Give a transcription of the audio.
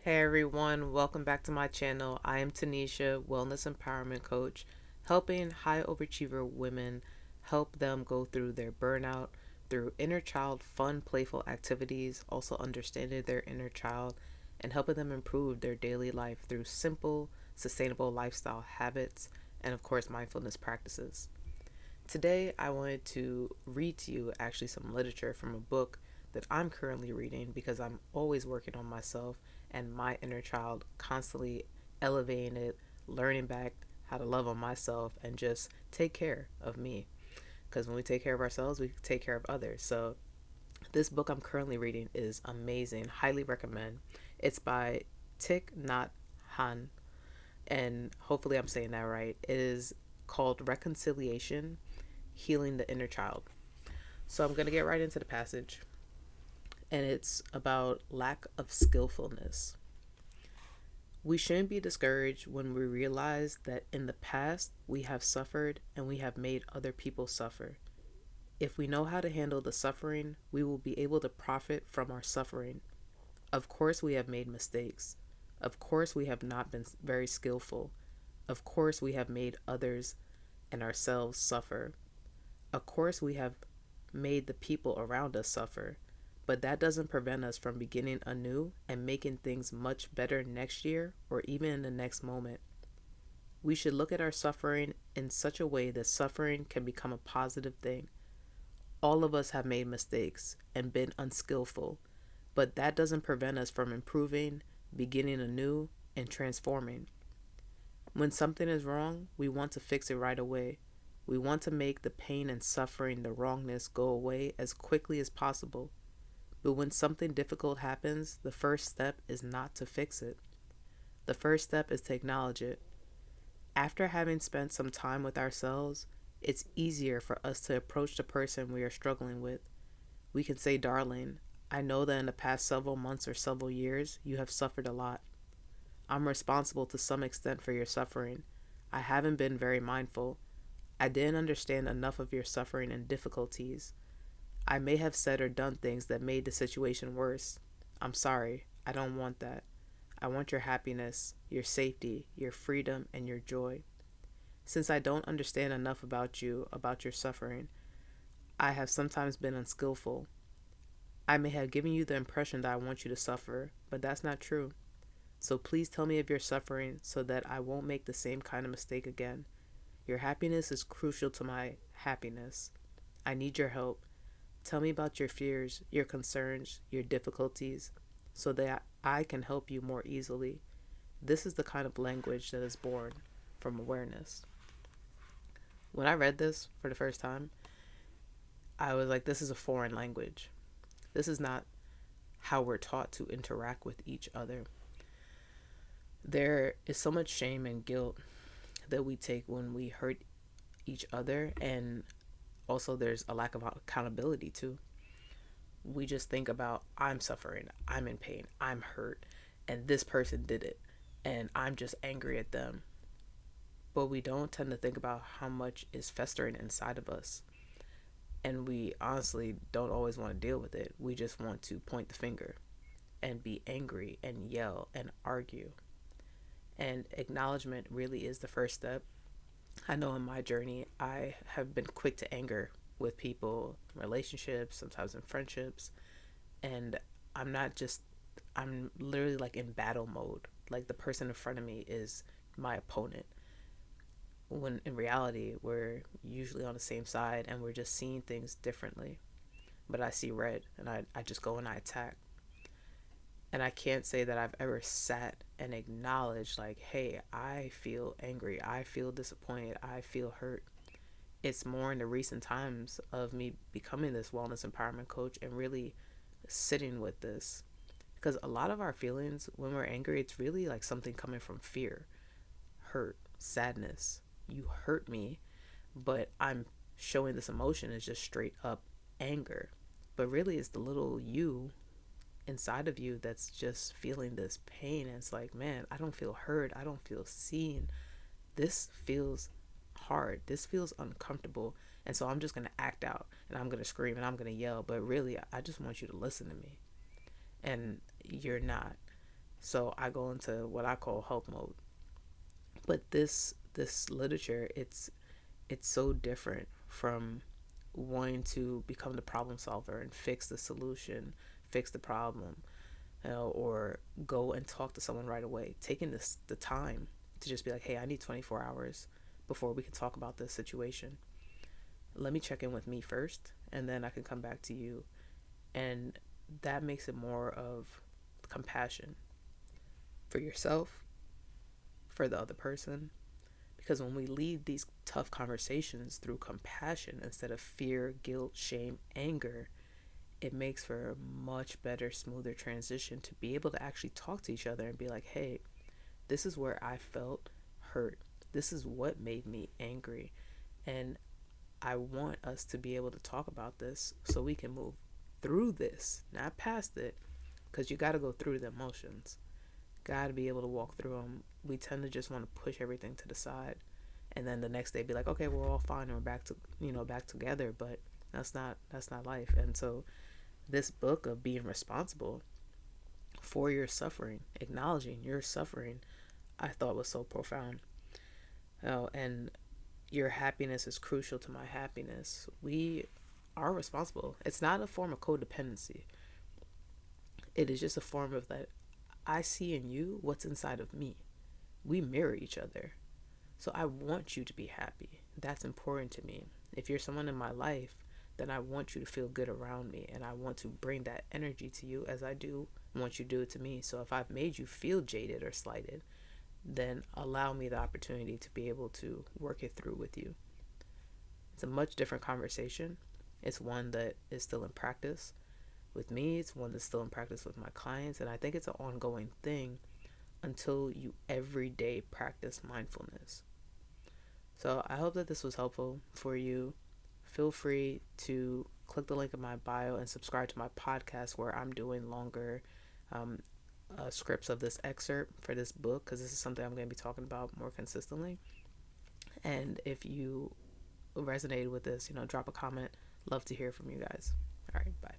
Hey everyone, welcome back to my channel. I am Tanisha, Wellness Empowerment Coach, helping high overachiever women help them go through their burnout through inner child fun, playful activities, also understanding their inner child, and helping them improve their daily life through simple, sustainable lifestyle habits and, of course, mindfulness practices. Today, I wanted to read to you actually some literature from a book that I'm currently reading because I'm always working on myself and my inner child, constantly elevating it, learning back how to love on myself and just take care of me. Because when we take care of ourselves, we take care of others. So, this book I'm currently reading is amazing. Highly recommend. It's by Thich Nhat Hanh, and hopefully I'm saying that right. It is called Reconciliation, Healing the Inner Child. So I'm going to get right into the passage, and it's about lack of skillfulness. We shouldn't be discouraged when we realize that in the past we have suffered and we have made other people suffer. If we know how to handle the suffering, we will be able to profit from our suffering. Of course, we have made mistakes. Of course, we have not been very skillful. Of course, we have made others and ourselves suffer. Of course, we have made the people around us suffer, but that doesn't prevent us from beginning anew and making things much better next year or even in the next moment. We should look at our suffering in such a way that suffering can become a positive thing. All of us have made mistakes and been unskillful, but that doesn't prevent us from improving, beginning anew, and transforming. When something is wrong, we want to fix it right away. We want to make the pain and suffering, the wrongness, go away as quickly as possible. But when something difficult happens, the first step is not to fix it. The first step is to acknowledge it. After having spent some time with ourselves, it's easier for us to approach the person we are struggling with. We can say, "Darling, I know that in the past several months or several years, you have suffered a lot. I'm responsible to some extent for your suffering. I haven't been very mindful. I didn't understand enough of your suffering and difficulties. I may have said or done things that made the situation worse. I'm sorry. I don't want that. I want your happiness, your safety, your freedom, and your joy. Since I don't understand enough about you, about your suffering, I have sometimes been unskillful. I may have given you the impression that I want you to suffer, but that's not true. So please tell me of your suffering so that I won't make the same kind of mistake again. Your happiness is crucial to my happiness. I need your help. Tell me about your fears, your concerns, your difficulties, so that I can help you more easily. This is the kind of language that is born from awareness." When I read this for the first time, I was like, this is a foreign language. This is not how we're taught to interact with each other. There is so much shame and guilt that we take when we hurt each other, and also there's a lack of accountability too. We just think about, I'm suffering, I'm in pain, I'm hurt, and this person did it, and I'm just angry at them. But we don't tend to think about how much is festering inside of us. And we honestly don't always want to deal with it. We just want to point the finger and be angry and yell and argue. And acknowledgement really is the first step. I know in my journey, I have been quick to anger with people, relationships, sometimes in friendships. And I'm not just, I'm literally like in battle mode. Like the person in front of me is my opponent. When in reality, we're usually on the same side and we're just seeing things differently. But I see red and I just go and I attack. And I can't say that I've ever sat and acknowledged, like, hey, I feel angry, I feel disappointed, I feel hurt. It's more in the recent times of me becoming this wellness empowerment coach and really sitting with this. Because a lot of our feelings when we're angry, it's really like something coming from fear, hurt, sadness. You hurt me, but I'm showing this emotion is just straight up anger. But really, it's the little you inside of you that's just feeling this pain. And it's like, man, I don't feel heard. I don't feel seen. This feels hard. This feels uncomfortable. And so I'm just going to act out and I'm going to scream and I'm going to yell. But really, I just want you to listen to me. And you're not. So I go into what I call help mode. But this literature, it's so different from wanting to become the problem solver and fix the solution, fix the problem, or go and talk to someone right away. Taking the time to just be like, hey, I need 24 hours before we can talk about this situation. Let me check in with me first, and then I can come back to you. And that makes it more of compassion for yourself, for the other person. Because when we lead these tough conversations through compassion instead of fear, guilt, shame, anger, it makes for a much better, smoother transition to be able to actually talk to each other and be like, hey, this is where I felt hurt. This is what made me angry. And I want us to be able to talk about this so we can move through this, not past it, because you got to go through the emotions. Got to be able to walk through them. We tend to just want to push everything to the side, and then the next day be like, okay, we're all fine and we're back to back together. But that's not life. And so this book of being responsible for your suffering, acknowledging your suffering, I thought was so profound. Oh, and your happiness is crucial to my happiness. We are responsible. It's not a form of codependency. It is just a form of that I see in you what's inside of me. We mirror each other. So I want you to be happy. That's important to me. If you're someone in my life, then I want you to feel good around me, and I want to bring that energy to you as I do want you to do it to me. So if I've made you feel jaded or slighted, then allow me the opportunity to be able to work it through with you. It's a much different conversation. It's one that is still in practice with me. It's one that's still in practice with my clients. And I think it's an ongoing thing until you every day practice mindfulness. So I hope that this was helpful for you. Feel free to click the link in my bio and subscribe to my podcast where I'm doing longer um, scripts of this excerpt for this book, because this is something I'm going to be talking about more consistently. And if you resonated with this, drop a comment. Love to hear from you guys. All right, bye.